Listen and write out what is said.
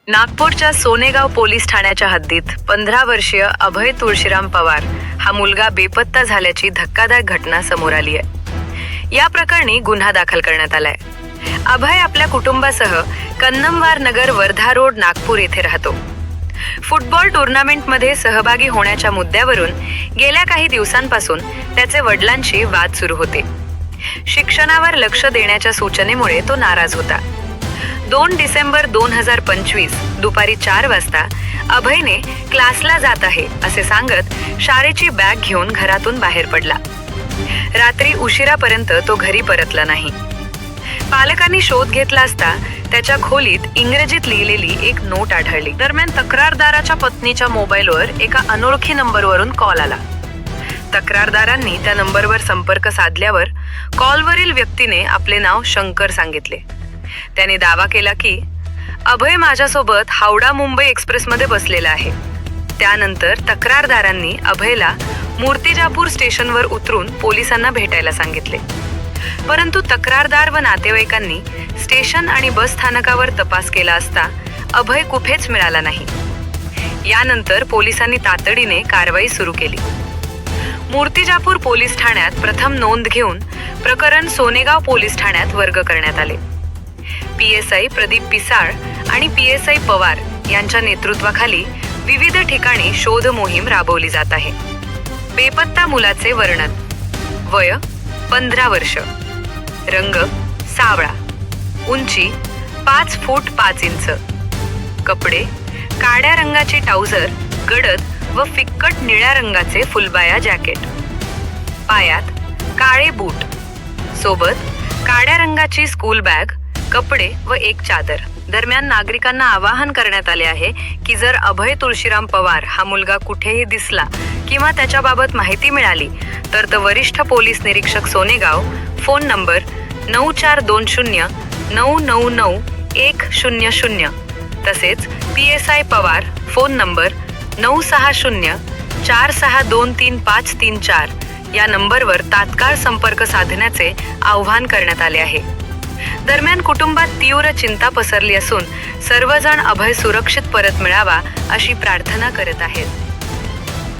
नागपूरच्या सोनेगाव पोलीस ठाण्याच्या हद्दीत 15 वर्षीय अभय तुळशीराम पवार हा मुलगा बेपत्ता झाल्याची धक्कादायक घटना समोर आली आहे। या प्रकरणी गुन्हा दाखल करण्यात आलाय। अभय आपल्या कुटुंबासह कन्नमवार नगर वर्धा रोड नागपूर येथे राहतो। फुटबॉल टुर्नामेंटमध्ये सहभागी होण्याच्या मुद्द्यावरून गेल्या काही दिवसांपासून त्याचे वडिलांशी वाद सुरू होते। शिक्षणावर लक्ष देण्याच्या सूचनेमुळे तो नाराज होता। 2 डिसेंबर 2025 दुपारी 4 वाजता अभयने क्लासला जात आहे असे सांगत शाळेची बॅग घेऊन घरातून बाहेर पडला। रात्री उशिरापर्यंत तो घरी परतला नाही। पालकांनी शोध घेतला असता त्याच्या खोलीत इंग्रजीत लिहिलेली एक नोट आढळली। दरम्यान तक्रारदाराच्या पत्नीच्या मोबाईलवर एका अनोळखी नंबरवरून कॉल आला। तक्रारदारांनी त्या नंबरवर संपर्क साधल्यावर कॉलवरील व्यक्तीने आपले नाव शंकर सांगितले। त्याने दावा केला की अभय माझ्यासोबत हावडा मुंबई एक्सप्रेसमध्ये बसलेला आहे। त्यानंतर तक्रारदारांनी अभयला मूर्तिजापूर स्टेशनवर उतरून पोलिसांना भेटायला सांगितले। परंतु तक्रारदार व नातेवाईकांनी स्टेशन आणि बस स्थानकावर तपास केला असता अभय कुठेच मिळाला नाही। यानंतर पोलिसांनी तातडीने कारवाई सुरू केली। मूर्तिजापूर पोलीस ठाण्यात प्रथम नोंद घेऊन प्रकरण सोनेगाव पोलीस ठाण्यात वर्ग करण्यात आले। PSI प्रदीप पिसाळ आणि PSI पवार यांच्या नेतृत्वाखाली विविध ठिकाणी शोध मोहीम राबवली जात आहे। बेपत्ता मुलाचे वर्णन: वय 15 वर्ष, रंग सावळा, उंची 5 फूट 5 इंच, कपडे काळ्या रंगाची ट्राउझर गडद व फिक्कट निळ्या रंगाचे फुलबाया जॅकेट, पायात काळे बूट, सोबत काळ्या रंगाची स्कूल बॅग, कपडे व एक चादर। दरम्यान नागरिकांना आवाहन करण्यात आले आहे की जर अभय तुळशीराम पवार हा मुलगा कुठेही दिसला किंवा त्याच्याबाबत माहिती मिळाली तर वरिष्ठ पोलीस निरीक्षक सोनेगाव फोन नंबर 9420 999 100 तसेच PSI पवार फोन नंबर 960 46233534 या नंबरवर तात्काळ संपर्क साधण्याचे आवाहन करण्यात आले आहे। दरम्यान कुटुंबात तीव्र चिंता पसरली असून सर्वजण अभय सुरक्षित परत मिळावा अशी प्रार्थना करत आहेत।